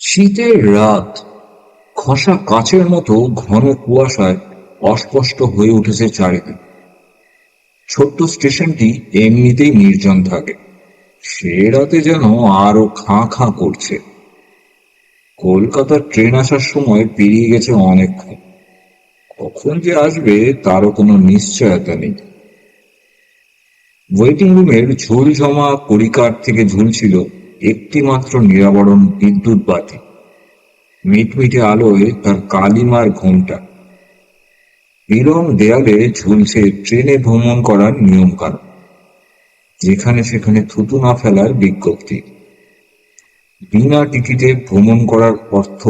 শীতের রাত খসা কাচের মতো ঘন কুয়াশায় অস্পষ্ট হয়ে উঠেছে চারিদিক। ছোট্ট স্টেশনটি এমনিতেই নির্জন থাকে, সে রাতে যেন আরো খাঁ খাঁ করছে। কলকাতার ট্রেন আসার সময় পেরিয়ে গেছে অনেকক্ষণ, কখন যে আসবে তারও কোনো নিশ্চয়তা নেই। ওয়েটিং রুমের ঝুল জমা কড়িকাঠ থেকে ঝুলছিল একটি মাত্র নিরাবরণ বিদ্যুৎ বাতি। মিটমিটে আলোয় তার কালিমার ঘোমটা। বিলং দেয়ালে ঝুলছে ট্রেনে ভ্রমণ করার নিয়ম কানুন, যেখানে সেখানে থুতু না ফেলার বিজ্ঞপ্তি। বিনা টিকিটে ভ্রমণ করার অর্থ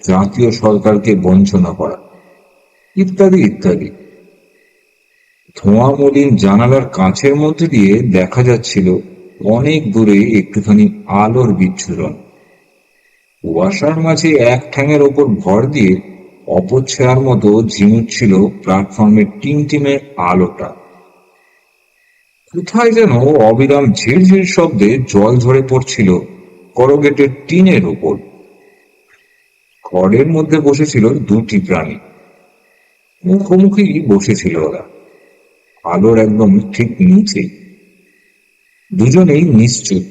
জাতীয় সরকারকে বঞ্চনা করা, ইত্যাদি ইত্যাদি। ধোঁয়া মলিন জানালার কাঁচের মধ্যে দিয়ে দেখা যাচ্ছিল অনেক দূরে একটুখানি আলোর বিচ্ছুরণ। কুয়াশার মাঝে এক ঠ্যাঙের ওপর ভর দিয়ে অপছায়ার মতো ঝিমুচ্ছিল প্ল্যাটফর্মের টিমটিমে আলোটা। কোথায় যেন অবিরাম ঝিরঝির শব্দে জল ঝরে পড়ছিল করগেটের টিনের উপর। ঘরের মধ্যে বসেছিল দুটি প্রাণী, মুখোমুখি বসেছিল ওরা, আলোর একদম ঠিক নিচে। দুজনেই নিশ্চুপ।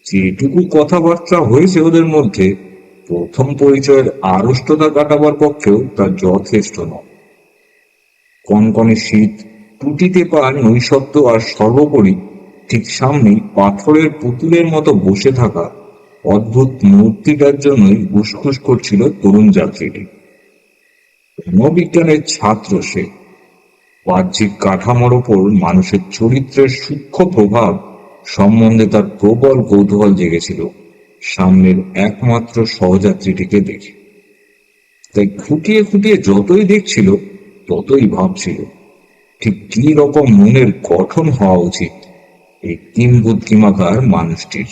যেটুকু কথাবার্তা হয়েছে ওদের মধ্যে, প্রথম পরিচয়ের আড়ষ্টতা কাটাবার পক্ষেও তা যথেষ্ট নয়। কনকনে শীত, টুটিতে পার নৈশব্দ, আর সর্বোপরি ঠিক সামনেই পাথরের পুতুলের মতো বসে থাকা অদ্ভুত মূর্তিটার জন্যই উসখুস করছিল তরুণ যাত্রীটি। মনোবিজ্ঞানের ছাত্র সে। বাহ্যিক কাঠামোর ওপর মানুষের চরিত্রের সূক্ষ্ম প্রভাব সম্বন্ধে তার প্রবল কৌতূহল জেগেছিল সামনের একমাত্র সহযাত্রীটিকে দেখে। তাই খুঁটিয়ে খুঁটিয়ে যতই দেখছিল, ততই ভাবছিল ঠিক কি রকম মনের গঠন হওয়া উচিত এই কিম্বুদ্দিমাকার মানুষটির।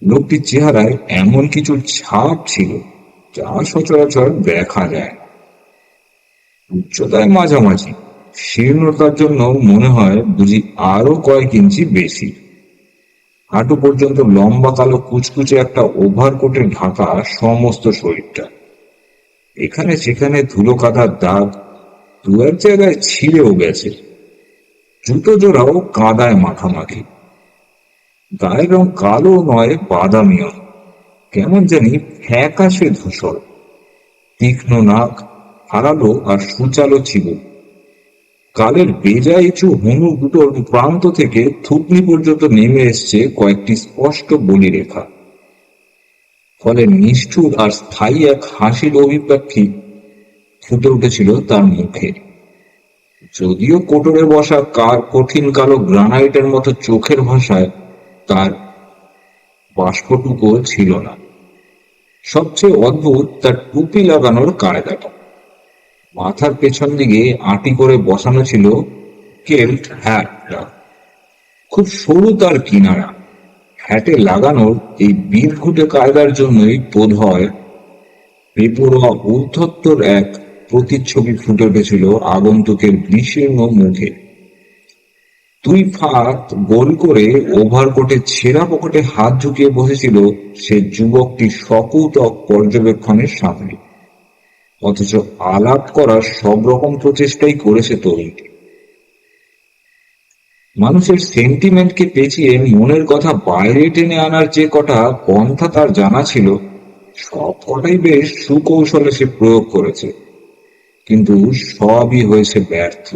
লোকটির চেহারায় এমন কিছু ছাপ ছিল যা সচরাচর দেখা যায় না। উচ্চতায় মাঝামাঝি, শীর্ণতার জন্য মনে হয় বুঝি আরো কয়েক ইঞ্চি বেশি। হাঁটু পর্যন্ত লম্বা কালো কুচকুচে একটা ওভারকোটে ঢাকা সমস্ত শরীরটা। এখানে সেখানে ধুলো কাদার দাগ, দু এক জায়গায় ছিঁড়েও গেছে। জুতো জোড়াও কাদায় মাখামাখি। গায়ের রং কালো নয়, বাদামিও, কেমন জানি ফ্যাকাশে ধূসর। তীক্ষ্ণ নাক, হারালো আর সুচালো ছিল। কালের বেজা ইঁচু হনু দুটোর প্রান্ত থেকে থুতনি পর্যন্ত নেমে এসছে কয়েকটি স্পষ্ট বলিরেখা। ফলে নিষ্ঠুর আর স্থায়ী এক হাসির অভিব্যক্তি ফুটে উঠেছিল তার মুখে। যদিও কোটরে বসা কঠিন কালো গ্রানাইটের মতো চোখের ভাষায় তার বাষ্পটুকু ছিল না। সবচেয়ে অদ্ভুত তার টুপি লাগানোর কায়দাটা। মাথার পেছন দিকে আঁটি করে বসানো ছিল কেল্ট হ্যাটটা। খুব সরু তার কিনারা। হ্যাটে লাগানোর এই বীরঘুটে কায়দার জন্যই বোধ হয় বেপরোয়া ঔদ্ধত্যর এক প্রতিচ্ছবি ফুটে উঠেছিল আগন্তুকের বিশীর্ণ মুখে। দুই ফাঁক গোল করে ওভারকোটের ছেঁড়া পকেটে হাত ঝুঁকিয়ে বসেছিল সে যুবকটি সকৌতক পর্যবেক্ষণের সামনে। অথচ আলাপ করার সব রকম প্রচেষ্টাই করেছে তরুণটি। মানুষের সেন্টিমেন্টকে পেঁচিয়ে মনের কথা বাইরে টেনে আনার যে কটা পন্থা তার জানা ছিল, সব কটাই বেশ সুকৌশলে সে প্রয়োগ করেছে, কিন্তু সবই হয়েছে ব্যর্থ।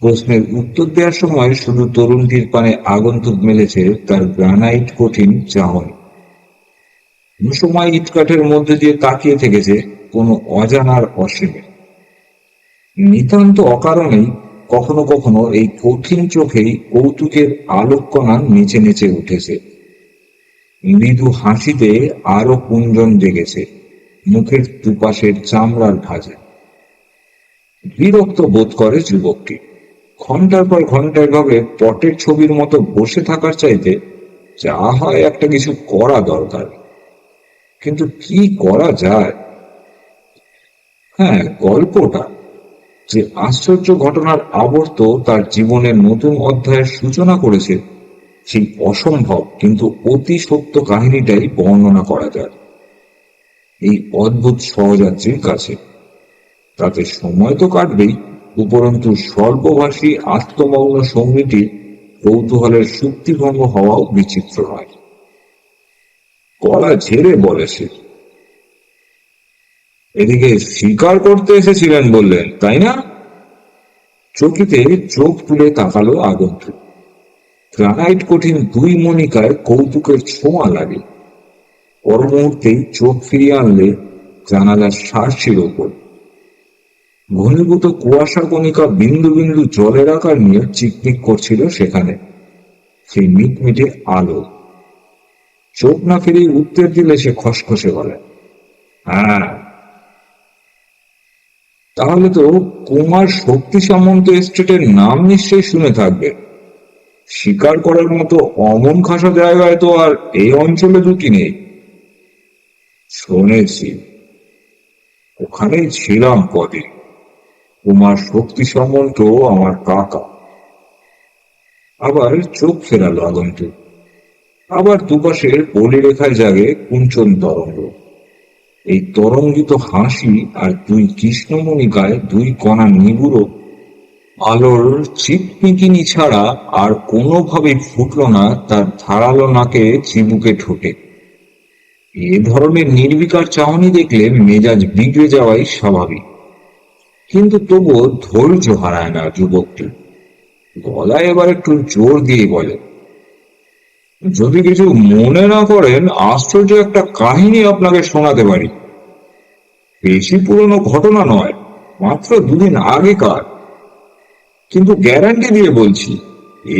প্রশ্নের উত্তর দেওয়ার সময় শুধু তরুণটির পানে আগন্তুক মেলেছে তার গ্রানাইট কঠিন চাহনি। সময় ইটকাঠের মধ্যে দিয়ে তাকিয়ে থেকেছে কোনো অজানার অসীমে। নিতান্ত অকারণেই কখনো কখনো এই কঠিন চোখেই কৌতুকের আলোককণা নেচে নেচে উঠেছে। মৃদু হাসিতে আরো কুঞ্জন জেগেছে মুখের দুপাশের চামড়ার ভাঁজে। বিরক্ত বোধ করে যুবকটি। ঘন্টার পর ঘন্টা এভাবে পটের ছবির মতো বসে থাকার চাইতে যা হয় একটা কিছু করা দরকার। কিন্তু কি করা যায়? হ্যাঁ, গল্পটা যে আশ্চর্য ঘটনার আবর্ত তার জীবনের নতুন অধ্যায়ের সূচনা করেছে, সেই অসম্ভব কিন্তু অতি সত্য কাহিনীটাই বর্ণনা করা যায় এই অদ্ভুত সহযাত্রীর কাছে। তাতে সময় তো কাটবেই, উপরন্তু স্বল্পভাষী আত্মমগ্ন সঙ্গীটির কৌতূহলের চুক্তিভঙ্গ হওয়াও বিচিত্র নয়। গলা ঝেড়ে বলে সে, এদিকে শিকার করতে এসেছিলেন বললেন, তাই না? চকিতে চোখ তুলে তাকালো আগন্তুক। গ্রানাইট কঠিন দুই মনিকায় কৌতুকের ছোঁয়া লাগে। পর মুহূর্তেই চোখ ফিরিয়ে আনলে জানালার সার্সির ওপর ঘনীভূত কুয়াশা কণিকা বিন্দু বিন্দু জলের আকার নিয়ে চিকমিক করছিল সেখানে। সেই মিটমিটে আলো। চোখ না ফিরিয়ে উত্তর দিলে সে খসখসে বলে, হ্যাঁ। তাহলে তো কুমার শক্তি সামন্ত এস্টেটের নাম নিশ্চয়ই শুনে থাকবে। শিকার করার মতো অমন খাসা জায়গায় তো আর এই অঞ্চলে দুটি নেই। শুনেছি, ওখানেই ছিলাম কদিন। কুমার শক্তি সামন্ত আমার কাকা। আবার চোখ ফেরালো আগন্তুক। আবার দুপাশের পলিরেখায় জাগে কুঞ্চন তরঙ্গ। এই তরঙ্গিত হাসি আর দুই কৃষ্ণমণিকায় দুই কণা নিগুড়ো আলোর চিকমিকিনি ছাড়া আর কোনোভাবেই ফুটল না তার ধারালো নাকে চিবুকে ঠোঁটে। এ ধরনের নির্বিকার চাহনি দেখলে মেজাজ বিগড়ে যাওয়াই স্বাভাবিক, কিন্তু তবুও ধৈর্য হারায় না যুবকটি। গলায় এবার একটু জোর দিয়ে বলে, যদি কিছু মনে না করেন, আশ্চর্য একটা কাহিনী আপনাকে শোনাতে পারি। বেশি পুরনো ঘটনা নয়, মাত্র দুদিন আগেকার, কিন্তু গ্যারান্টি দিয়ে বলছি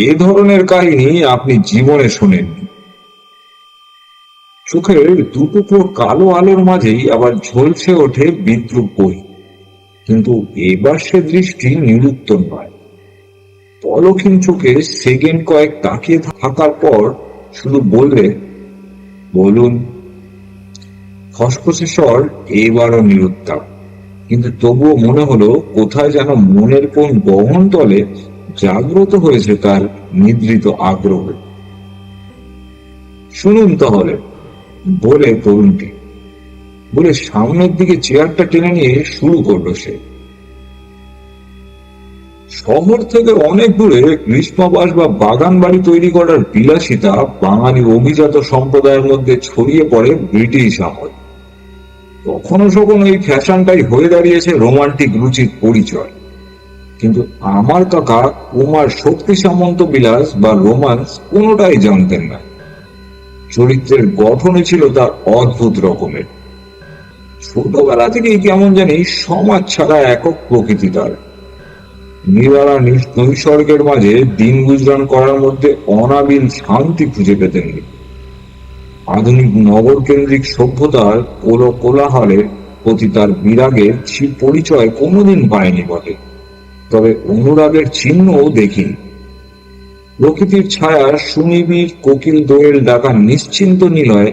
এ ধরনের কাহিনী আপনি জীবনে শোনেননি। চোখের দুটুকরো কালো আলোর মাঝেই আবার ঝলসে ওঠে বিদ্রুপ বই, কিন্তু এবার সে দৃষ্টি নিরুত্তর নয়। পলকহীন চোখে সেকেন্ড কয়েক তাকিয়ে থাকার পর শুধু বললে, বলুন। খসখসে স্বর এবারও নিরুত্তাপ, কিন্তু তবুও মনে হলো কোথায় যেন মনের কোন গহন তলে জাগ্রত হয়েছে তার নিদ্রিত আগ্রহ। শুনুন তাহলে, বলে তরুণটি বলে সামনের দিকে চেয়ারটা টেনে নিয়ে শুরু করলো সে। শহর থেকে অনেক দূরে গ্রীষ্মাবাস বা বাগান বাড়ি তৈরি করার বিলাসিতা বাঙালি অভিজাত সম্প্রদায়ের মধ্যে ছড়িয়ে পড়ে ব্রিটিশ আমল। কখনো কখনো এই ফ্যাশনটাই হয়ে দাঁড়িয়েছে রোমান্টিক রুচির পরিচয়। কিন্তু আমার কাকা কুমার শক্তি সামন্ত বিলাস বা রোমান্স কোনোটাই জানতেন না। চরিত্রের গঠনই ছিল তার অদ্ভুত রকমের। ছোটবেলা থেকেই কেমন জানি সমাজ ছাড়া একক প্রকৃতি তার। নিরালা নৈসর্গের মাঝে দিন গুজরান করার মধ্যে অনাবিল শান্তি খুঁজে পেতেননি। আধুনিক নগর কেন্দ্রিক সভ্যতার কোলাহলের প্রতি তার বিরাগের পরিচয় কোনোদিন পায়নি বটে, তবে অনুরাগের চিহ্নও দেখিনি। প্রকৃতির ছায়া সুনিবিড় কোকিল দোয়েল ডাকা নিশ্চিন্ত নিলয়ে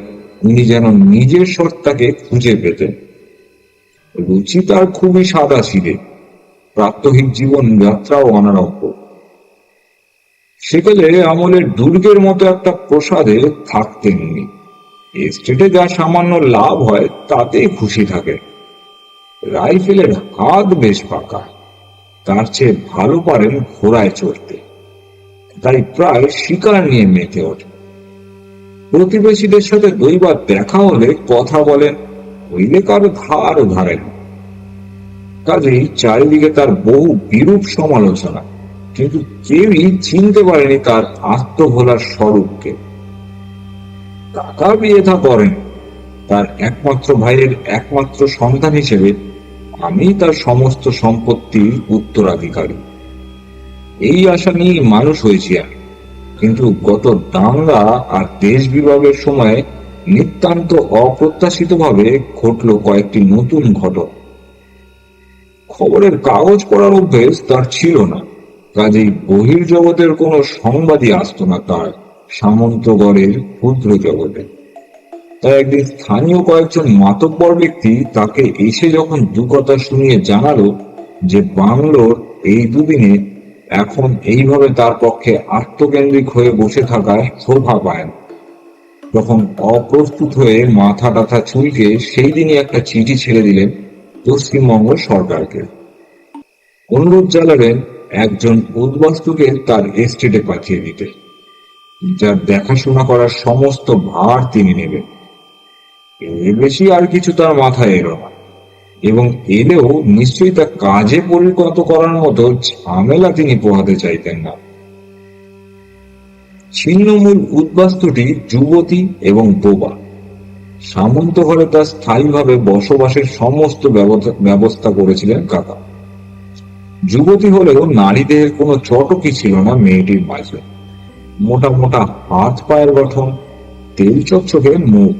উনি যেন নিজের সত্তাকে খুঁজে পেতেন। রুচি তার খুবই সাদা সিধে, প্রাত্যহিক জীবন যাত্রাও অনারম্ভ। সেকালে আমলের দুর্গের মতো একটা প্রসাদে থাকতেন উনি। এস্টেটে যা সামান্য লাভ হয় তাতেই খুশি থাকে। রাইফেলের হাত বেশ পাকা, তার চেয়ে ভালো পারেন ঘোড়ায় চড়তে, তাই প্রায় শিকার নিয়ে মেতে ওঠে। প্রতিবেশীদের সাথে দুইবার দেখা হলে কথা বলেন, হইলে কারো ধারও ধারেন। কাজেই চারিদিকে তার বহু বিরূপ সমালোচনা, কিন্তু কেউই চিনতে পারেনি তার আত্মভোলার স্বরূপকে। কাকা বিয়ে থা করেন, তার একমাত্র ভাইয়ের একমাত্র সন্তান হিসেবে আমি তার সমস্ত সম্পত্তির উত্তরাধিকারী। এই আশা নিয়ে মানুষ হয়েছি আমি, কিন্তু গত দাঙ্গা আর দেশ বিভাগের সময় নিতান্ত অপ্রত্যাশিতভাবে ঘটল কয়েকটি নতুন ঘটনা। খবরের কাগজ পড়ার অভ্যেস তার ছিল না, কাজেই বহির্জগতের কোনো সংবাদই আসতো না তার সামন্তগড়ের ক্ষুদ্র জগতে। তাই একদিন স্থানীয় কয়েকজন মাতব্বর ব্যক্তি তাকে এসে যখন দু কথা শুনিয়ে জানালো যে বাংলোর এই দুদিনে এখন এইভাবে তার পক্ষে আত্মকেন্দ্রিক হয়ে বসে থাকার শোভা পায় না। তখন অপ্রস্তুত হয়ে মাথা টাথা চুলকে সেই দিনই একটা চিঠি ছেড়ে দিলেন পশ্চিমবঙ্গ সরকারকে। অনুরোধ জানালেন একজন উদ্বাস্তুকে তার এস্টেটে পাঠিয়ে দিতে, যার দেখাশোনা করার সমস্ত ভার তিনি নেবেন। এর বেশি আর কিছু তার মাথায় এলো না, এবং এলেও নিশ্চয়ই তা কাজে পরিণত করার মতো ঝামেলা তিনি পোহাতে চাইতেন না। ছিন্নমূল উদ্বাস্তুটি যুবতী এবং বোবা। সামন্ত ঘরে তার স্থায়ীভাবে বসবাসের সমস্ত ব্যবস্থা করেছিলেন কাকা। যুবতী হলেও নারী দেহের কোনো চটকই ছিল না মেয়েটির মাঝে। মোটা মোটা হাত পায়ের গঠন, তেল চকচকে মুখ,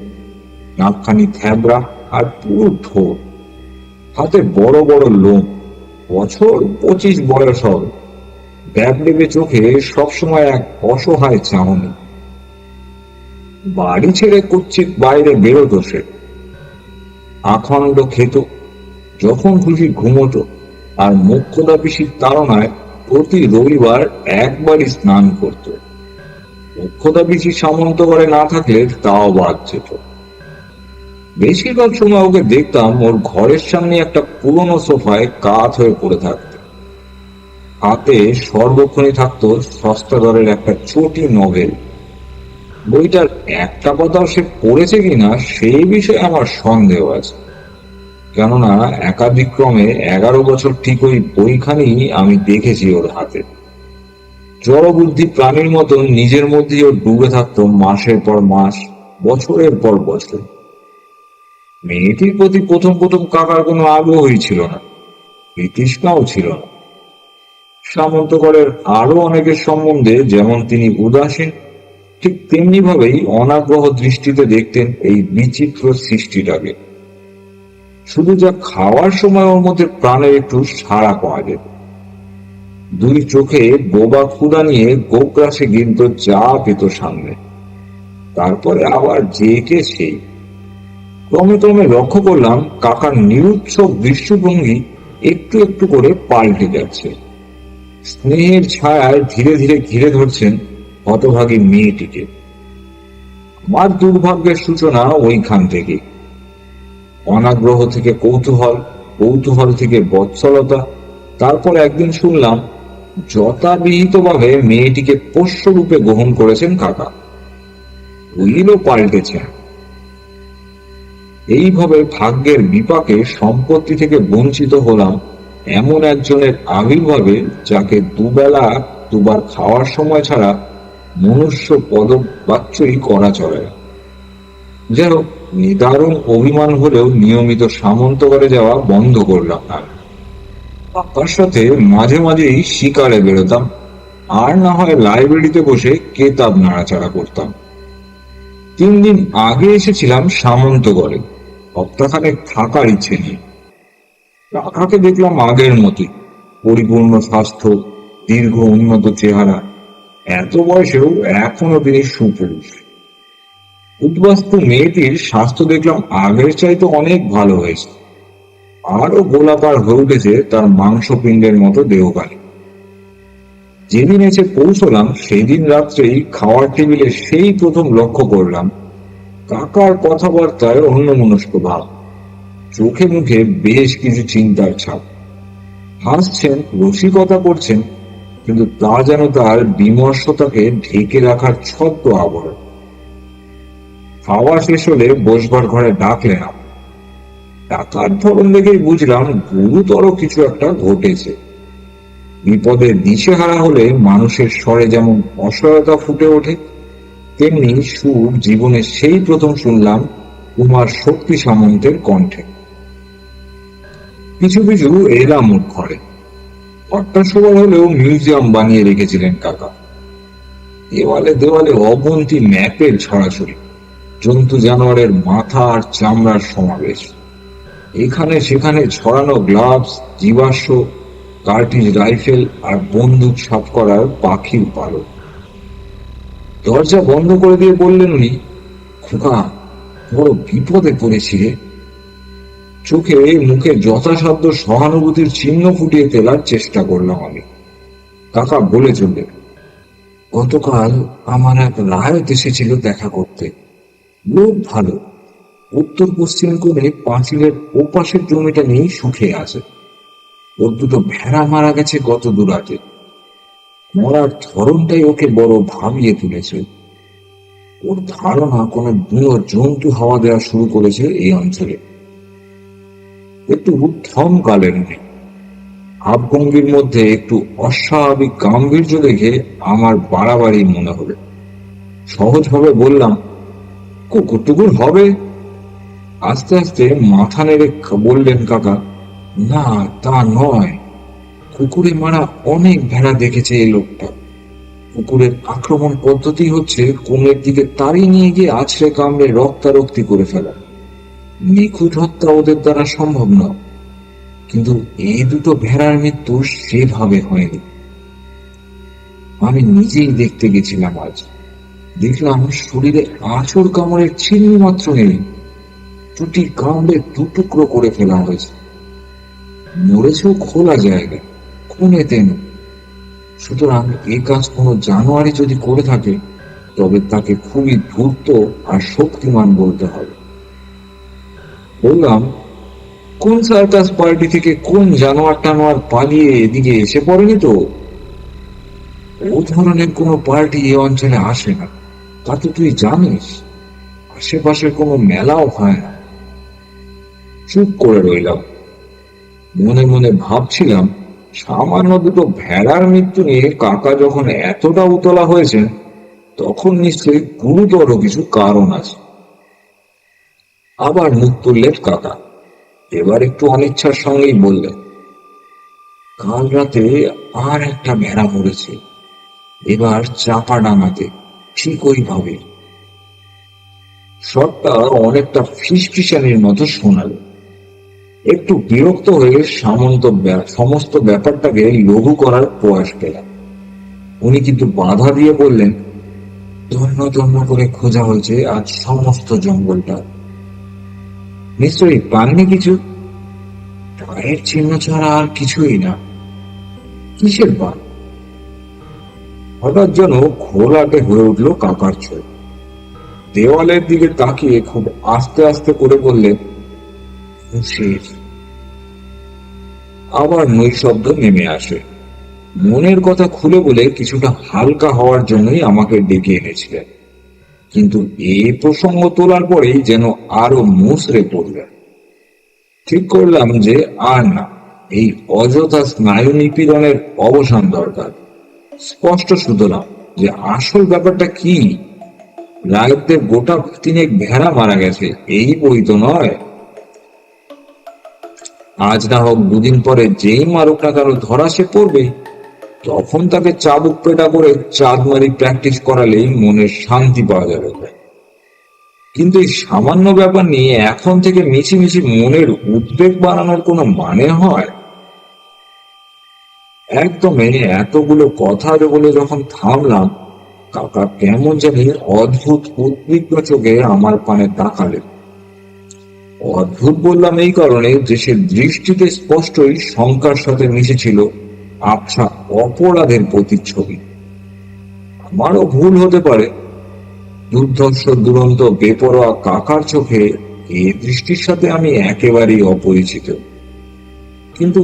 নাকখানি থ্যাবড়া আর পুরো ঠোঁট, হাতে বড় বড় লোম, বছর 25 বয়স হবে, ব্যাবডেবে চোখে সবসময় এক অসহায় চাহনি। বাড়ি ছেড়ে কুৎসিত বাইরে বেরোতো সে, আখণ্ড খেত, যখন খুশি ঘুমোতো, আর মোক্ষদা পিসির তাড়নায় প্রতি রবিবার একবারই স্নান করত। মোক্ষদা পিসি সামন্ত ঘরে না থাকলে তাও বাদ যেত। বেশিরভাগ সময় ওকে দেখতাম ওর ঘরের সামনে একটা পুরনো সোফায় কাত হয়ে পড়ে থাকতে। হাতে সর্বক্ষণই থাকতো সস্তা দরের একটা চটি নভেল। বইটার একটা কথাও সে পড়েছে কিনা সেই বিষয়ে আমার সন্দেহ আছে, কেননা একাধিক্রমে 11 বছর ঠিক ওই বইখানি আমি দেখেছি ওর হাতে। জড়বুদ্ধি প্রাণীর মতন নিজের মধ্যেই ও ডুবে থাকতো মাসের পর মাস, বছরের পর বছর। মেয়েটির প্রতি প্রথম প্রথম কাকার কোনো আগ্রহই ছিল না, বিতৃষ্ণাও ছিল না। সামন্তগড়ের আরো অনেকের সম্বন্ধে যেমন তিনি উদাসীন, ঠিক তেমনি ভাবেই অনাগ্রহ দৃষ্টিতে দেখতেন এই বিচিত্র সৃষ্টিটাকে। শুধু যা খাওয়ার সময় ওর মধ্যে প্রাণের একটু সাড়া পাওয়া যেত। দুই চোখে বোবা ক্ষুধা নিয়ে গোগ্রাসে গিলত যা পেত সামনে, তারপরে আবার যে কে সেই। ক্রমে ক্রমে লক্ষ্য করলাম কাকার নিরুৎসব দৃষ্টিভঙ্গি একটু একটু করে পাল্টে যাচ্ছে। স্নেহের ছায়ায় ধীরে ধীরে ঘিরে ধরছেন হতভাগী মেয়েটিকে। আমার দুর্ভাগ্যের সূচনা ওইখান থেকে। অনাগ্রহ থেকে কৌতূহল, কৌতূহল থেকে বৎসলতা, তারপর একদিন শুনলাম যথাবিহিতভাবে মেয়েটিকে পোষ্যরূপে গ্রহণ করেছেন কাকা। উইলও পাল্টেছেন। এইভাবে ভাগ্যের বিপাকে সম্পত্তি থেকে বঞ্চিত হলাম এমন একজনের আবির্ভাবে, যাকে দুবেলা দুবার খাওয়ার সময় ছাড়া মনুষ্য পদবাচ্যই করা চলে না। যেন নিদারুণ অভিমান হলেও নিয়মিত সামন্তগড়ে যাওয়া বন্ধ করলাম না। পাপার সাথে মাঝে মাঝেই শিকারে বেরোতাম, আর না হয় লাইব্রেরিতে বসে কেতাব নাড়াচাড়া করতাম। 3 দিন আগে এসেছিলাম সামন্তগড়ে, সপ্তাহখানেক থাকার ইচ্ছে নিয়ে। কাকাকে দেখলাম আগের মতোই, পরিপূর্ণ স্বাস্থ্য, দীর্ঘ উন্নত চেহারা, এত বয়সেও এখনো তিনি সুপুরুষ। উদ্বাস্তু মেয়েটির স্বাস্থ্য দেখলাম আগের চাইতে অনেক ভালো হয়েছে, আরো গোলাকার হয়ে উঠেছে তার মাংসপিণ্ডের মতো দেহকালী। যেদিন এসে পৌঁছলাম সেদিন রাত্রেই খাওয়ার টেবিলে সেই প্রথম লক্ষ্য করলাম কাকার কথাবার্তায় অন্যমনস্ক ভাব, চোখে মুখে বেশ কিছু চিন্তার ছাপ। হাসছেন, রসিকতা করছেন, কিন্তু তা যেন তার বিমর্ষতাকে ঢেকে রাখার ছদ্ম আবরণ। খাওয়া শেষ হলে বসবার ঘরে ডাকলেন। টাকার ধরন দেখেই বুঝলাম গুরুতর কিছু একটা ঘটেছে। বিপদে দিশেহারা হলে মানুষের স্বরে যেমন অসহায়তা ফুটে ওঠে, তেমনি সুর জীবনে সেই প্রথম শুনলাম কুমার শক্তি সামন্তের কণ্ঠে। কিছু কিছু এলাম ওর ঘরে। অট্টাসভা হলেও মিউজিয়াম বানিয়ে রেখেছিলেন কাকা। দেওয়ালে দেওয়ালে অবন্তি ম্যাপের ছড়াছড়ি, জন্তু জানোয়ারের মাথা আর চামড়ার সমাবেশ। এখানে সেখানে ছড়ানো গ্লাভস, জীবাশ্ম, কার্টিজ রাইফেল আর বন্দুক সাফ করার পাখির পালক। দরজা বন্ধ করে দিয়ে বললেন উনি, খোকা, বড় বিপদে পড়েছি রে। চোখে মুখে যথাসাধ্য সহানুভূতির চিহ্ন ফুটিয়ে তোলার চেষ্টা করলাম আমি। কাকা বলে চললে, গতকাল আমার এক রায়ত এসেছিল দেখা করতে। লোক ভালো, উত্তর পশ্চিম কোণে পাঁচিলের ওপাশের জমিটা নিয়েই সুখে আছে। ওর দুটো ভেড়া মারা গেছে গত দুরাতে। মরার ধরনটাই ওকে বড় ভাবিয়ে তুলেছে। ওর ধারণা কোনো বুড়ো জন্তু হাওয়া দেওয়া শুরু করেছে এই অঞ্চলে। একটু থমকালেন উনি। ভাবভঙ্গির মধ্যে একটু অস্বাভাবিক গাম্ভীর্য দেখে আমার বাড়াবাড়ি মনে হলো। সহজভাবে বললাম, কুকুর টুকুর হবে। আস্তে আস্তে মাথা নেড়ে বললেন কাকা, না তা নয়, কুকুরে মারা অনেক ভেড়া দেখেছে এই লোকটা। কুকুরের আক্রমণ পদ্ধতি হচ্ছে কোণের দিকে তাড়িয়ে নিয়ে গিয়ে আছড়ে কামড়ে রক্তারক্তি করে ফেলা। নিখুঁত হত্যা ওদের দ্বারা সম্ভব নয়, কিন্তু এই দুটো ভেড়ার মৃত্যু সেভাবে হয়নি। আমি নিজেই দেখতে গেছিলাম আজ। দেখলাম শরীরে আঁচড় কামড়ের চিহ্ন মাত্র নেই। দুটি কামড়ে দুটুকরো করে ফেলা হয়েছে। মরেছেও খোলা জায়গায়, খুনে তেন। সুতরাং এ কাজ কোনো জানোয়ারই যদি করে থাকে, তবে তাকে খুবই ধূর্ত আর শক্তিমান বলতে হবে। বললাম, কোন সার্কাস পার্টি থেকে কোন জানোয়ার টানোয়ার পালিয়ে এদিকে এসে পড়েনি তো? ও ধরনের কোনো পার্টি এ অঞ্চলে আসে না, তা তো তুই জানিস। আশেপাশে কোনো মেলাও হয় না। চুপ করে রইলাম। মনে মনে ভাবছিলাম, সামান্য দুটো ভেড়ার মৃত্যু নিয়ে কাকা যখন এতটা উতলা হয়েছেন, তখন নিশ্চয়ই গুরুতর কিছু কারণ আছে। আবার মুখ তুললেন কাকা। এবার একটু অনিচ্ছার সঙ্গেই বললেন, কাল রাতে আর একটা ভেড়া মরেছে, এবার চাপা ডাঙাতে, ঠিক ওইভাবে। সবটা অনেকটা ফিসফিসানির মতো শোনালো। একটু বিরক্ত হয়ে সমস্ত ব্যাপারটাকে লঘু করার প্রয়াস পেলাম। উনি কিন্তু বাধা দিয়ে বললেন, ধন্য ধন্য করে খোঁজা হয়েছে আজ সমস্ত জঙ্গলটা। নিশ্চয়ই পাননি কিছু? পায়ের চিহ্ন ছাড়া আর কিছুই না। কিসের পান? হঠাৎ যেন ঘোলাটে হয়ে উঠলো কাকার চোখ। দেওয়ালের দিকে তাকিয়ে খুব আস্তে আস্তে করে বললেন, শেষ। আবার নৈশব্দ নেমে আসে। মনের কথা খুলে বলে কিছুটা হালকা হওয়ার জন্যই আমাকে ডেকে এনেছিলেন, কিন্তু এই প্রসঙ্গ তোলার পরেই যেন আরো মুচড়ে পড়লেন। ঠিক করলাম যে আর না, এই অযথা স্নায়ু নিপীড়নের অবসান দরকার। স্পষ্ট শুধলাম যে আসল ব্যাপারটা কি। রায়তদের গোটা তিনেক ভেড়া মারা গেছে, এই বই তো নয়। আজ না হোক দুদিন পরে যেই মারুক না কেন ধরা সে পড়বে। তখন তাকে চাবুক পেটা করে চাঁদমারি প্র্যাকটিস করালেই মনের শান্তি পাওয়া যাবে। কিন্তু এই সামান্য ব্যাপার নিয়ে এখন থেকে মিছিমিছি মনের উদ্বেগ বানানোর কোনো মানে হয়? একদমই এতগুলো কথা বলে যখন থামলাম, কাকা কেমন জানি অদ্ভুত উদ্বিগ্ন চোখে আমার পানে তাকালেন। অদ্ভুত বললাম এই কারণে যে সে দৃষ্টিতে স্পষ্টই শঙ্কার সাথে মিশেছিল আবছা অপরাধের প্রতিচ্ছবি। আমারও ভুল হতে পারে। দুর্ধর্ষ দুরন্ত বেপরোয়া কাকার চোখে এই দৃষ্টির সাথে আমি একেবারেই অপরিচিত। কিন্তু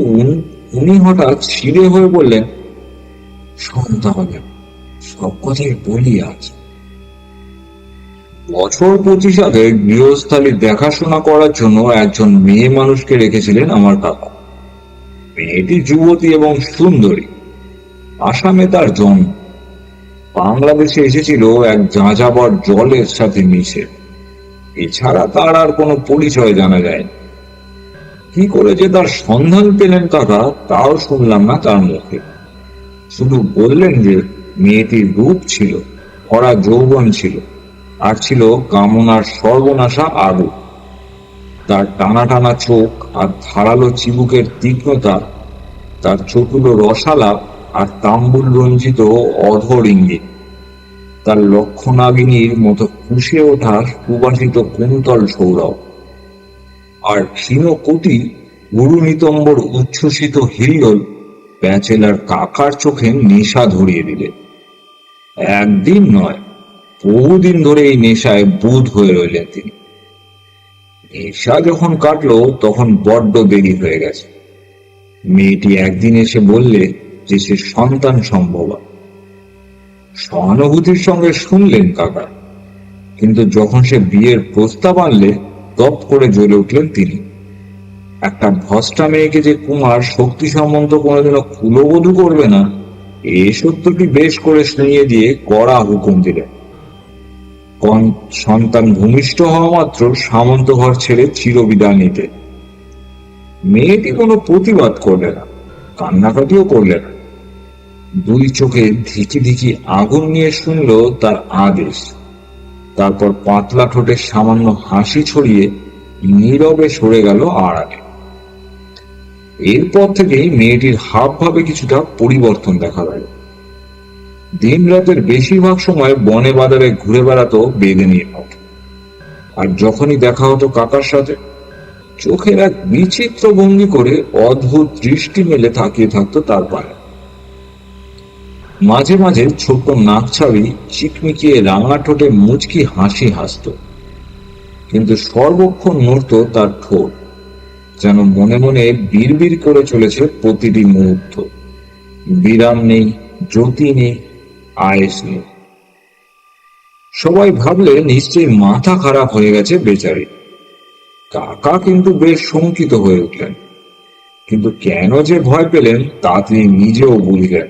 উনি হঠাৎ ছিঁড়ে হয়ে বললেন, শোন তাহলে, সব কথাই বলি আজ। বছর 25 আগে গৃহস্থালী দেখাশোনা করার জন্য একজন মেয়ে মানুষকে রেখেছিলেন আমার কাকা। মেয়েটি যুবতী এবং সুন্দরী। আসামে তার জন্ম। বাংলাদেশে এসেছিল এক যাযাবর জলের সাথে মিশে। এছাড়া তার আর কোনো পরিচয় জানা যায়। কি করে যে তার সন্ধান পেলেন কাকা, তাও শুনলাম না তার মুখে। শুধু বললেন যে মেয়েটির রূপ ছিল, ভরা যৌবন ছিল, আর ছিল কামনার সর্বনাশা আগুন। তার টানা টানা চোখ আর ধারালো চিবুকের তীক্ষ্ণতা, তার চতুর রসালাপ আর তাম্বুল রঞ্জিত অধর ইঙ্গিত, তার লক্ষণাগিনীর মতো ফুঁসে ওঠা সুবাসিত কুন্তল সৌরভ, আর ক্ষীণ কোটি গুরু নিতম্বর উচ্ছ্বসিত হিল্লোল ব্যাচেলার কাকার চোখে নেশা ধরিয়ে দিলে। একদিন নয়, বহুদিন ধরে এই নেশায় বুঁদ হয়ে রইলেন তিনি। নেশা যখন কাটলো তখন বড্ড দেরি হয়ে গেছে। মেয়েটি একদিন এসে বললে যে সে সন্তান সম্ভবা। সহানুভূতির সঙ্গে শুনলেন কাকা, কিন্তু যখন সে বিয়ের প্রস্তাব আনলে তপ করে জ্বলে উঠলেন তিনি। একটা ভস্টা মেয়েকে যে কুমার শক্তি সম্বন্ধ কোনোদিনও কুলবধূ করবে না, এই সত্যটি বেশ করে শুনিয়ে দিয়ে কড়া হুকুম দিলেন। সন্তান ভূমিষ্ঠ হওয়া মাত্র সামন্ত ঘর ছেড়ে চিরবিদায় নিতে। মেয়েটি কোনো প্রতিবাদ করলে না, কান্নাকাটিও করলে না। দুই চোখে ধিকি ধিকি আগুন নিয়ে শুনল তার আদেশ। তারপর পাতলা ঠোঁটে সামান্য হাসি ছড়িয়ে নীরবে সরে গেল আড়ালে। এরপর থেকেই মেয়েটির হাব ভাবে কিছুটা পরিবর্তন দেখা গেল। দিন রাতের বেশিরভাগ সময় বনে বাজারে ঘুরে বেড়াতো বেঁধে নিয়ে হতো। আর যখনই দেখা হতো কাকার সাথে, চোখের এক বিচিত্র ভঙ্গি করে অদ্ভুত দৃষ্টি মেলে তাকিয়ে থাকতো তার পায়ে। মাঝে মাঝে ছোট্ট নাক ছাবি চিকমিকিয়ে রাঙা ঠোঁটে মুচকি হাসি হাসত, কিন্তু সর্বক্ষণ নড়ত তার ঠোঁট, যেন মনে মনে বিড়বিড় করে চলেছে প্রতিটি মুহূর্ত। বিরাম নেই, জ্যোতি নেই, আয়েস নেই। সবাই ভাবলে নিশ্চয়ই মাথা খারাপ হয়ে গেছে বেচারি। কাকা কিন্তু বেশ শঙ্কিত হয়ে উঠলেন, কিন্তু কেন যে ভয় পেলেন তা তিনি নিজেও বুঝলেন।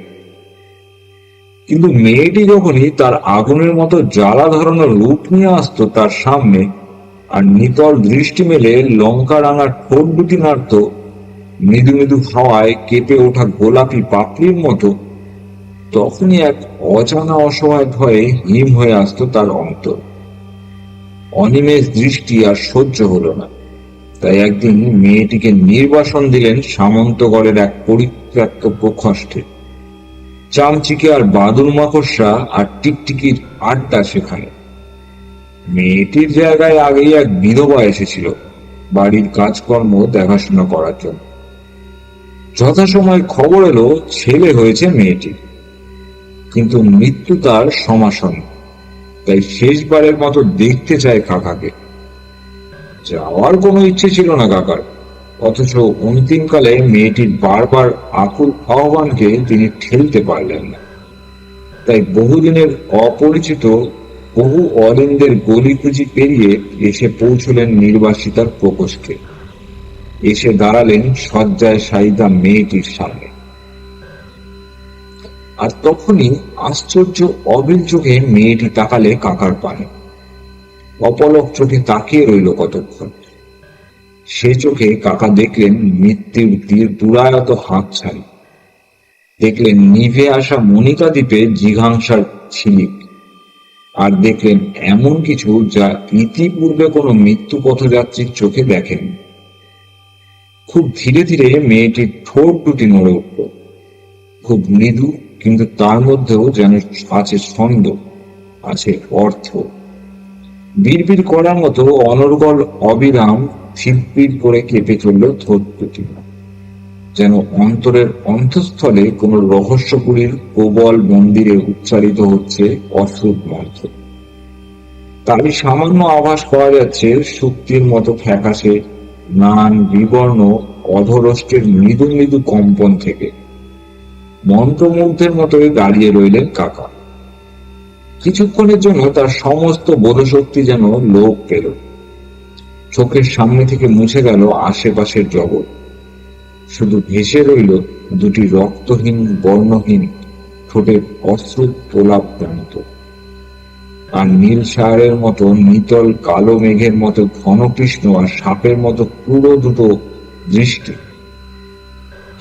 কিন্তু মেয়েটি যখনই তার আগুনের মতো জ্বালা ধরানোর রূপ নিয়ে আসতো তার সামনে, আর নিতল দৃষ্টি মেলে লঙ্কা রাঙা ঠোঁট দুটি নাড়ত মৃদু মৃদু হাওয়ায় কেঁপে ওঠা গোলাপি পাপড়ির মতো, তখনই এক অজানা অসহায় ভয়ে হিম হয়ে আসতো তার অন্তর। অনিমেষ দৃষ্টি আর সহ্য হলো না, তাই একদিন মেয়েটিকে নির্বাসন দিলেন সামন্তগড়ের এক পরিত্যক্ত প্রকোষ্ঠে। চামচিকে আর বাদুর মাকড়সা আর টিকটিকির আড্ডা সেখানে। মেয়েটির জায়গায় আগেই এক বিধবা এসেছিল বাড়ির কাজকর্ম দেখাশোনা করার জন্য। যথাসময় খবর এলো ছেলে হয়েছে মেয়েটির, কিন্তু মৃত্যু তার সমাসন। তাই শেষবারের মতো দেখতে চায় কাকাকে। যাওয়ার কোনো ইচ্ছে ছিল না কাকার, অথচ অন্তিমকালে মেয়েটির বারবার আকুল আহ্বানকে তিনি ঠেলতে পারলেন না। তাই বহুদিনের অপরিচিত বহু অলিন্দের গলিকুচি পেরিয়ে এসে পৌঁছলেন নির্বাসিতার প্রকোষ্ঠে। এসে দাঁড়ালেন শয্যায় শায়িতা মেয়েটির সামনে। আর তখনই আশ্চর্য অবিল চোখে মেয়েটি তাকালে কাকার পানে। অপলক চোখে তাকিয়ে রইল কতক্ষণ। সে চোখে কাকা দেখলেন মৃত্যুর দুরায়ত হাত ছাড়ি, দেখলেন নিভে আসা মনিকা দ্বীপে জিঘাংসার ছিলিক, আর দেখলেন এমন কিছু যা ইতিপূর্বে কোনো মৃত্যু পথযাত্রীর চোখে দেখেন। খুব ধীরে ধীরে মেয়েটির ঠোঁট দুটি নড়ে উঠল, খুব মৃদু, কিন্তু তার মধ্যেও যেন আছে ছন্দ, আছে অর্থ। বিড়বিড় করার মতো অনর্গল অবিরাম ফিরফির করে কেঁপে চলল ঠোঁট দুটি, যেন অন্তরের অন্তঃস্থলে কোন রহস্যপুরীর প্রবল মন্দিরে উচ্চারিত হচ্ছে অশ্রুত মন্ত্র। তারই সামান্য আভাস পাওয়া যাচ্ছে শক্তির মতো ফ্যাকাশে নান বিবর্ণ অধরষ্টের মৃদু মৃদু কম্পন থেকে। মন্ত্রমুগ্ধের মতোই দাঁড়িয়ে রইলেন কাকা। কিছুক্ষণের জন্য তার সমস্ত বোধশক্তি যেন লোপ পেল। চোখের সামনে থেকে মুছে গেল আশেপাশের জগৎ, শুধু ভেসে রইল দুটি রক্তহীন বর্ণহীন ঠোঁটের অশ্রু প্রলাপ প্রান্ত। আর নীল সাগরের মতো নিতল কালো মেঘের মতো ঘনকৃষ্ণ আর সাপের মতো ক্রূর দুটো দৃষ্টি।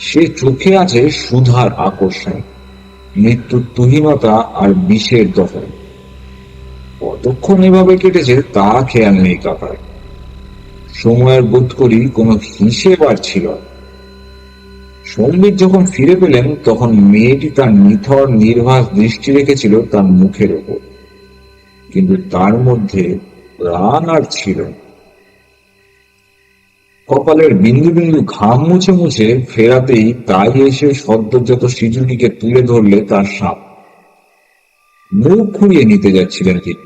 সে চোখে আছে সুধার আকর্ষণ, মৃত্যুর তুহিনতা আর বিষের দখল। কতক্ষণ এভাবে কেটেছে তা খেয়াল নেই কাকার। সময়ের বোধ করি কোনো হিসেব আর ছিল না। সম্বিত যখন ফিরে পেলেন তখন মেয়েটি তার নিথর নির্বাস দৃষ্টি রেখেছিল তার মুখের ওপর, কিন্তু তার মধ্যে প্রাণ আর ছিল। কপালের বিন্দু বিন্দু ঘাম মুছে মুছে ফেরাতেই তাই এসে সদ্যোজাত শিশুটিকে তুলে ধরলে তার সাপ। মুখ ঘুরিয়ে নিতে যাচ্ছিলেন তিনি,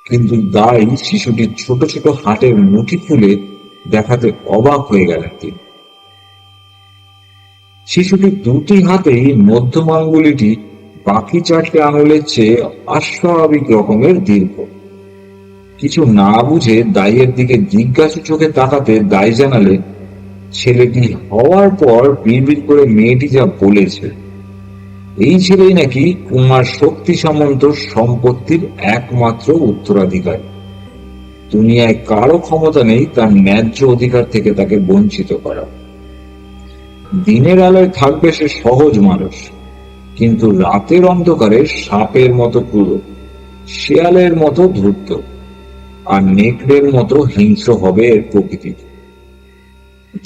কিন্তু দাই শিশুটির ছোট ছোট হাতের মুঠি খুলে দেখাতে অবাক হয়ে গেলেন তিনি। শিশুটির দুটি হাতেই মধ্যম আঙ্গুলিটি বাকি চারটে আঙুলের চেয়ে অস্বাভাবিক রকমের দীর্ঘ। কিছু না বুঝে দাইয়ের দিকে জিজ্ঞাসু চোখে তাকাতে দাই জানালে, ছেলেটি হওয়ার পর বিড়বিড় করে মেয়েটি যা বলেছে, এই ছেলেই নাকি কুমার শক্তি সামন্ত সম্পত্তির একমাত্র উত্তরাধিকারী। দুনিয়ায় কারো ক্ষমতা নেই তার ন্যায্য অধিকার থেকে তাকে বঞ্চিত করা। দিনের আলোয় থাকবে সে সহজ মানুষ, কিন্তু রাতের অন্ধকারে সাপের মতো ক্রূর, শেয়ালের মতো ধূর্ত, আর নেকড়ের মতো হিংস্র হবে এর প্রকৃতি।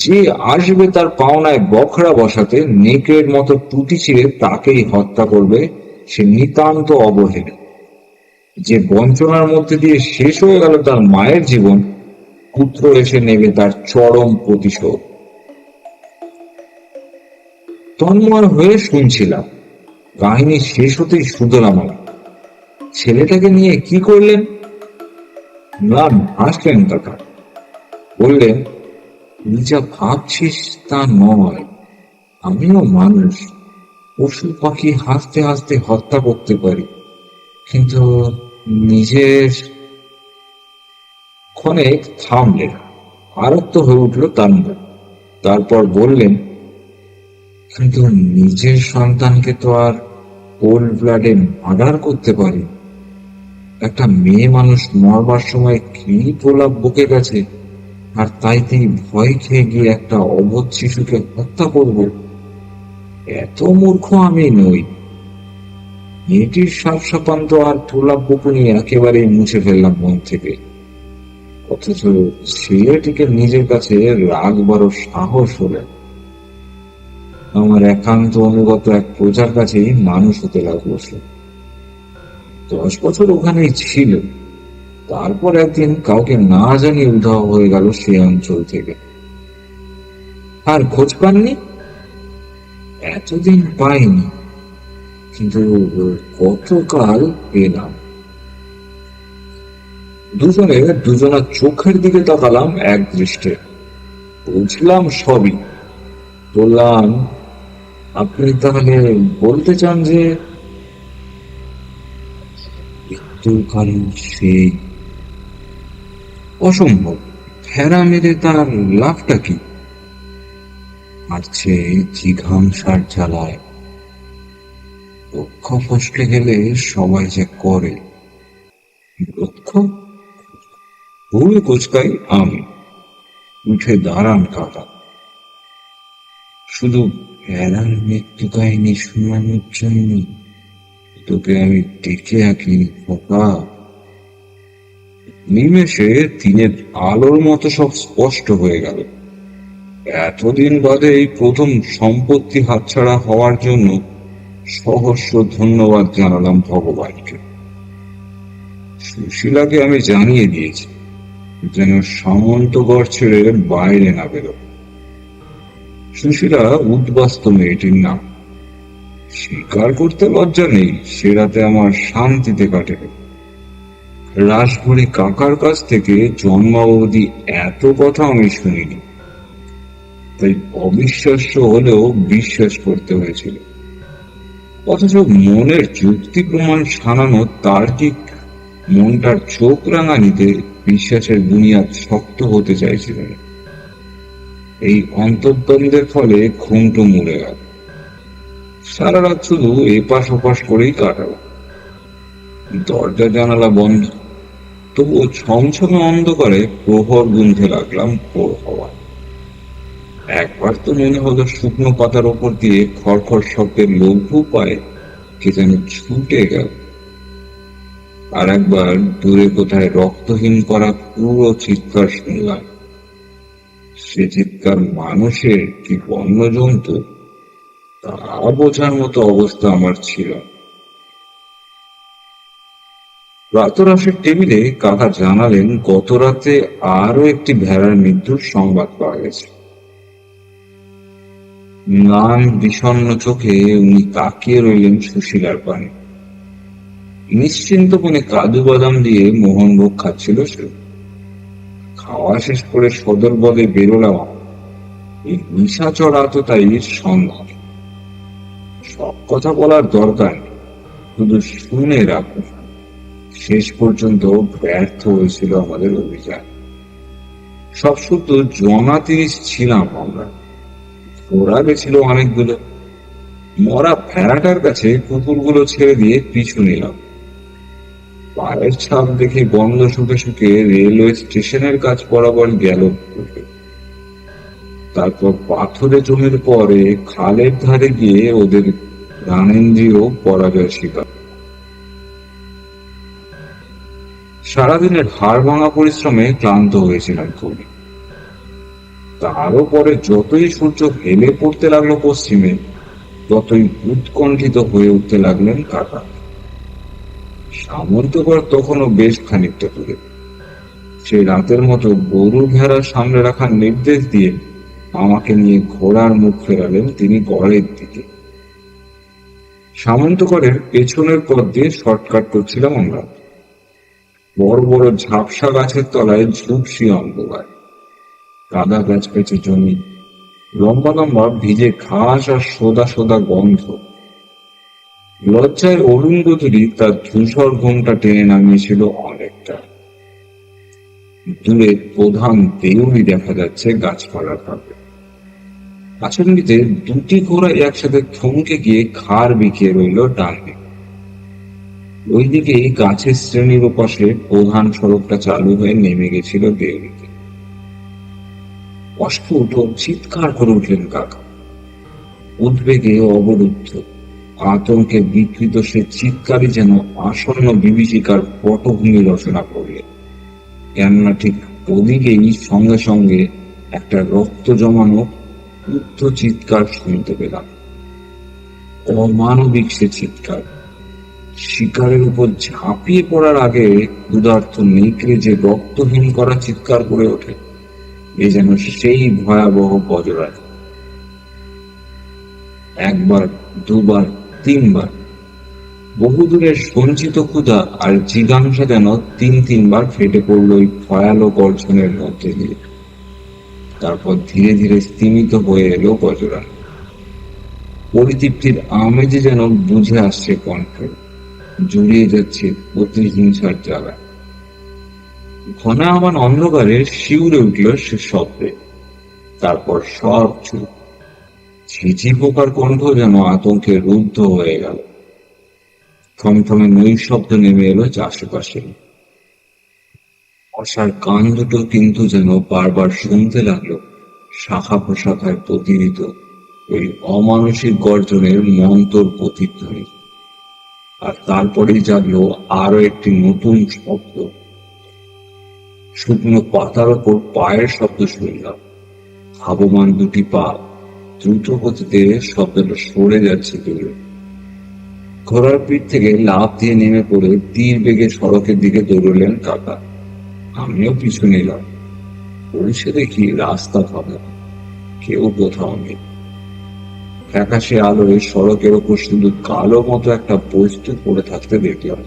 যে আসবে তার পাওনায় বখরা বসাতে, নেকড়ের মতো টুটি ছিঁড়ে তাকেই হত্যা করবে সে নিতান্ত অবহেলা। যে বঞ্চনার মধ্যে দিয়ে শেষ হয়ে গেল তার মায়ের জীবন, পুত্র এসে নেবে তার চরম প্রতিশোধ। তন্ময় হয়ে শুনছিলাম, কাহিনী শেষ হতেই শুধলাম না, ছেলেটাকে নিয়ে কি করলেন? ম্লান হাসলেন কাকা, বললেন, তুই যা ভাবছিস তা নয়। আমিও মানুষ, পশু পাখি হাসতে হাসতে হত্যা করতে পারি, কিন্তু নিজের। ক্ষণেক থামলেন, আরক্ত হয়ে উঠল তার মুখ। তারপর বললেন, কিন্তু নিজের সন্তানকে তো আর কোল্ড ব্লাডে মার্ডার করতে পারি। একটা মেয়ে মানুষ মরবার সময় কি প্রলাপ বকে গেছে, আর তাইতেই ভয় খেয়ে গিয়ে একটা অবোধ শিশুকে হত্যা করব? এত মূর্খ আমি নই। মেয়েটির সাপ সাপান্ত আর প্রলাপ বকুনি একেবারেই মুছে ফেললাম মন থেকে। অথচ ছেলেটিকে নিজের কাছে রাখবারও সাহস হলো। আমার একান্ত অনুগত এক প্রজার কাছেই মানুষ হতে লাগলো সে। 10 বছর ওখানেই ছিল, তারপর একদিন কাউকে না জানিয়ে উধাও হয়ে গেল সেই অঞ্চল থেকে। আর খোঁজ পাননি? এতদিন পাইনি, কিন্তু গতকাল পেলাম। দুজনে দুজনার চোখের দিকে তাকালাম এক দৃষ্টে। বুঝলাম সবই। বললাম, আপনি তাহলে বলতে চান যে মৃত্যুকালীন সেই? অসম্ভব। ফেরা মেরে তার লাভটা কি? মারছে জিঘাংসার জ্বালায়। লক্ষ্য ফসকে গেলে সবাই যে করে। লক্ষ্য ভুল কোচকাই আমি। উঠে দাঁড়ান কাকা, শুধু ভেড়ার মৃত্যু কাহিনী শোনানোর জন্য তোকে আমি ডেকে আঁকিনি খোকা। নিমেষে দিনের আলোর মতো সব স্পষ্ট হয়ে গেল। এতদিন বাদে এই প্রথম সম্পত্তি হাতছাড়া হওয়ার জন্য সহস্র ধন্যবাদ জানালাম ভগবানকে। সুশীলাকে আমি জানিয়ে দিয়েছি যেন সামন্তগড় ছেড়ে বাইরে না বেরো। সুশীলা উদ্বাস্তু মেয়েটির নাম। স্বীকার করতে লজ্জা নেই, সে রাতে আমার শান্তিতে কাটে। রাসভরি কাকার কাছ থেকে জন্মাবধি এত কথা আমি শুনিনি, তাই অবিশ্বাস্য হলেও বিশ্বাস করতে হয়েছিল। অথচ মনের যুক্তি প্রমাণ সানানো তার্কিক মনটার চোখ রাঙানিতে বিশ্বাসের বুনিয়াদ শক্ত হতে চাইছিল না। এই অন্তর্দ্বন্দ্বের ফলে ঘুমটো মুড়ে গেল। সারা রাত শুধু এপাশ ওপাশ করেই কাটালো। দরজা জানালা বন্ধ, তবুও ছমছমে অন্ধকারে প্রহর গুনতে লাগলাম ভোর হওয়ায়। একবার তো মনে হলো শুকনো পাতার ওপর দিয়ে খড়খড় শব্দের লঘু পায়ে কে যেন ছুটে গেল। আর একবার দূরে কোথায় রক্তহীন করা পুরো চিৎকার শুনলাম। সে চিৎকার মানুষের কি বন্য জন্তু তা বোঝার মতো অবস্থা আমার ছিল। প্রাতরাশের টেবিলে কাকা জানালেন গত রাতে আরো একটি ভেড়ার মৃত্যুর সংবাদ পাওয়া গেছে। ম্লান বিষণ্ণ চোখে উনি তাকিয়ে রইলেন সুশীলার পানে। নিশ্চিন্ত মনে কাজু বাদাম দিয়ে মোহনভোগ খাচ্ছিল সে। খাওয়া শেষ করে সদর বলে বেরোলাম এই নিশাচর আততায়ীর সন্ধান। সব কথা বলার দরকার নেই, শুধু শুনে রাখুন। শেষ পর্যন্ত ব্যর্থ হয়েছিল আমাদের অভিযান। সব শুদ্ধ জনা 30 ছিলাম আমরা। ঘোড়া গেছিল অনেকগুলো। মরা ভেড়াটার কাছে কুকুরগুলো ছেড়ে দিয়ে পিছু নিলাম। পায়ের ছাপ দেখে গন্ধ শুকে শুকে রেলওয়ে স্টেশনের কাজ বরাবর গেল। তারপর পাথরে জমির পরে খালের ধারে গিয়ে ওদের জ্ঞানেন্দ্রিয় পরাজয় শিকার। সারাদিনের হাড় ভাঙা পরিশ্রমে ক্লান্ত হয়েছিলাম খুবই। তারও পরে যতই সূর্য হেলে পড়তে লাগলো পশ্চিমে, ততই উৎকণ্ঠিত হয়ে উঠতে লাগলেন কাকা। সামন্তগড় তখনও বেশ খানিকটা দূরে। সেই রাতের মতো গরু ভেড়া সামনে রাখার নির্দেশ দিয়ে আমাকে নিয়ে ঘোড়ার মুখ ফেরালেন তিনি গড়ের দিকে। সামন্তগড়ের পেছনের পথ দিয়ে শর্টকাট করছিলাম আমরা। বড় বড় ঝাপসা গাছের তলায় ঝুপসি অন্ধকার, কাদা গাছ পেঁচে জমি, লম্বা লম্বা ভিজে ঘাস আর সোদা সোদা গন্ধ। লজ্জায় অরুন্ধতী তার ধূসর ঘুমটা টেনে নামিয়েছিল অনেকটা। দূরে প্রধান দেউলি দেখা যাচ্ছে গাছপালার ভাবে। আচমনিতে দুটি ঘোড়া একসাথে থমকে গিয়ে ঘাড় বিকিয়ে রইল ডান দিকে। ওইদিকে গাছের শ্রেণীর ওপাশে প্রধান সড়কটা চালু হয়ে নেমে গেছিল দেউলিতে। অস্ফুট ও চিৎকার করে উঠলেন কাকা। উদ্বেগে অবরুদ্ধ, আতঙ্কে বিকৃত সে চিৎকারই যেন আসন্ন বিভীষিকার পটভূমি রচনা করলে। কেননা ঠিক ওদিকেই সঙ্গে সঙ্গে একটা রক্ত জমানো উদ্ধ চিৎকার শুনতে পেলাম। অমানবিক সে চিৎকার। শিকারের উপর ঝাঁপিয়ে পড়ার আগে ক্ষুধার্ত নেকড়ে যে রক্তহীন করা চিৎকার করে ওঠে, এ যেন সেই ভয়াবহ বজ্ররাজ। একবার, দুবার, তিনবার বহুদূরের সঞ্চিত ক্ষুধা আর জিজ্ঞাসা যেন তিনবার ফেটে পড়ল ওই ভয়ালো গর্জনের মধ্যে দিয়ে। তারপর ধীরে ধীরে স্তিমিত হয়ে এলো বজ্ররাজ। পরিতৃপ্তির আমেজে যেন বুঝে আসছে কণ্ঠে, জড়িয়ে যাচ্ছে প্রতিহিংসার জ্বালায়। ঘনা আমার অন্ধকারে শিউরে উঠল সে শব্দে। তারপর সব চুপ। ঝিঝি পোকার কণ্ঠ যেন আতঙ্কে রুদ্ধ হয়ে গেল। থমথমে নৈশব্দ নেমে এলো আশেপাশে। অসার কান দুটো কিন্তু যেন বারবার শুনতে লাগলো শাখা প্রশাখায় প্রতিহিত ওই অমানসিক গর্জনের মন্তর প্রতিধ্বনি। আর তারপরেই জাগলো আরো একটি নতুন শব্দ। শুকনো পাতার ওপর পায়ের শব্দ শুনলাম। ধাবমান দুটি পা দ্রুত গতিতে শব্দটা সরে যাচ্ছে দূরে। ঘোড়ার পিঠ থেকে লাফ দিয়ে নেমে পড়ে তীর বেগে সড়কের দিকে দৌড়লেন কাকা। আমিও পিছু নিলাম। পরিষে দেখি রাস্তা ফাঁকা, কেউ কোথাও নেই। ফ্যাকাশে আলোয় সড়কের ওপর শুধু কালো মতো একটা বস্তু পড়ে থাকতে দেখলাম।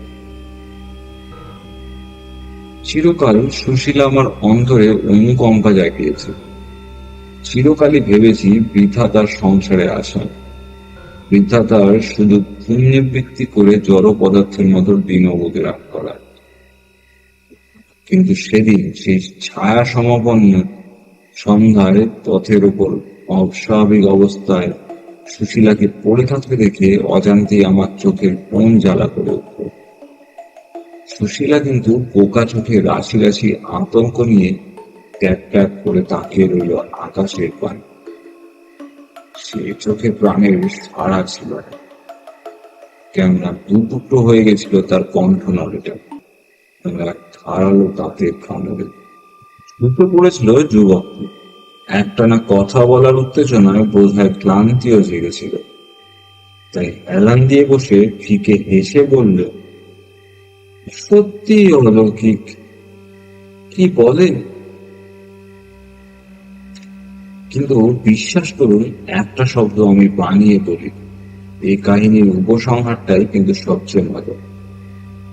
চিরকাল সুশীলা আমার অন্তরে অনুকম্পা জাগিয়েছে। চিরকালই ভেবেছি বৃথা তার সংসারে আসা, বৃথা তার শুধু পুণ্যবৃত্তি করে জড় পদার্থের মতো দিনবধি রাগ করা। কিন্তু সেদিন সেই ছায়া সমাপন্ন সন্ধ্যায় পথের উপর অস্বাভাবিক অবস্থায় সুশীলাকে পড়ে থাকতে দেখে অজান্তেই আমার চোখের কোন জ্বালা করে উঠল। সুশীলা কিন্তু পোকা চোখে রাশি রাশি আতঙ্ক নিয়ে ট্যাক ট্যাক করে তাকিয়ে রইল আকাশের পানে। সে চোখে প্রাণের সাড়া ছিল না, কেননা দুটুকরো হয়ে গেছিল তার কণ্ঠ নড়েটা। এক ধারালো দাঁতের কামড়ে ঢুকে পড়েছিল যুবকটি। একটানা কথা বলার উত্তেজনায় বোধহয় ক্লান্তিও জেগেছিল। তাই হেলান দিয়ে বসে ফিকে হেসে বলল, সত্যি অলৌকিক, কি বলেন? কিন্তু বিশ্বাস করুন, একটা শব্দ আমি বানিয়ে বলি, এই কাহিনীর উপসংহারটাই কিন্তু সবচেয়ে মজা।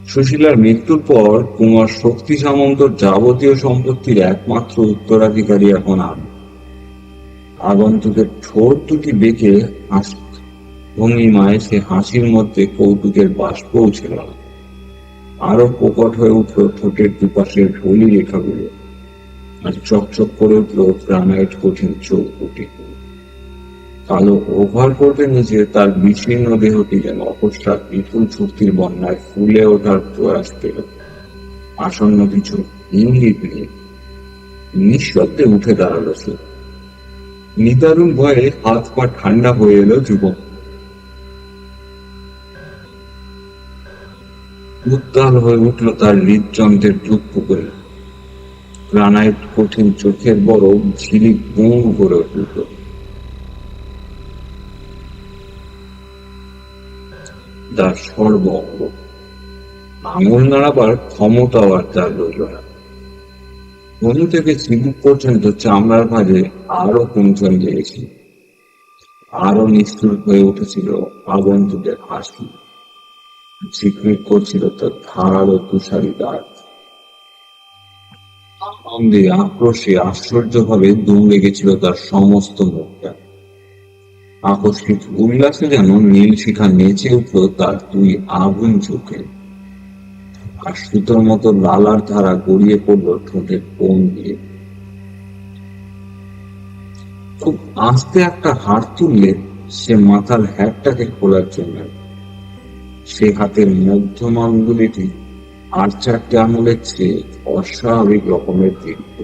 সুশীলার মৃত্যুর পর কুমার শক্তি সামন্তর যাবতীয় সম্পত্তির একমাত্র উত্তরাধিকারী এখন আমি। আগন্তুকের ঠোঁট দুটি বেঁকে ভঙ্গিমায় সে হাসির মধ্যে কৌতুকের বাষ্পও ছিল না। আরো প্রকট হয়ে উঠল ঠোঁটের দুপাশের ঢলি রেখাগুলো, আর চকচক করে উঠল গ্রানাইট কঠিন চোখ দুটি। কালো ওভারকোটের নিচে তার বিশীর্ণ দেহটি যেন অকস্মাৎ বিপুল শক্তির বন্যায় ফুলে ওঠার প্রয়াস পেল। আসন্ন কিছু ইঙ্গিত নিয়ে নিঃশব্দে উঠে দাঁড়ালো সে। নিদারুণ ভয়ে হাত পা ঠান্ডা হয়ে এলো যুবক। উত্তাল হয়ে উঠল তার হৃদযন্ত্রের ধুকপুকুরে। গ্রানাইট কঠিন চোখের বরফ ঝিলিক বুঁ করে উঠল। তার সর্ব অঙ্গ, আঙুল নাড়াবার ক্ষমতাও আর তার রইল না। অনু থেকে চিবুক পর্যন্ত চামড়ার ভাঁজে আরো কুঞ্চন লেগেছিল। আরো নিষ্ঠুর হয়ে উঠেছিল আগন্তুকের হাসি, ঝিকমিক করছিল তার ধারালো তুষারি দাঁত। আনন্দে আক্রোশে আশ্চর্য ভাবে দৌড়ে গেছিল তার সমস্ত মুখটা। আকস্মিক উল্লাসে যেন নীল শিখা নেচে উঠল তার দুই আগুন চোখে, আর সুতোর মতো লালার ধারা গড়িয়ে পড়ল ঠোঁটের কোণ দিয়ে। খুব আস্তে একটা হাত তুললে সে মাথার হ্যাটটাকে খোলার জন্য। সে হাতের মধ্যম আঙ্গুলিটি আর চারটে আঙুলের চেয়ে অস্বাভাবিক রকমের দীর্ঘ।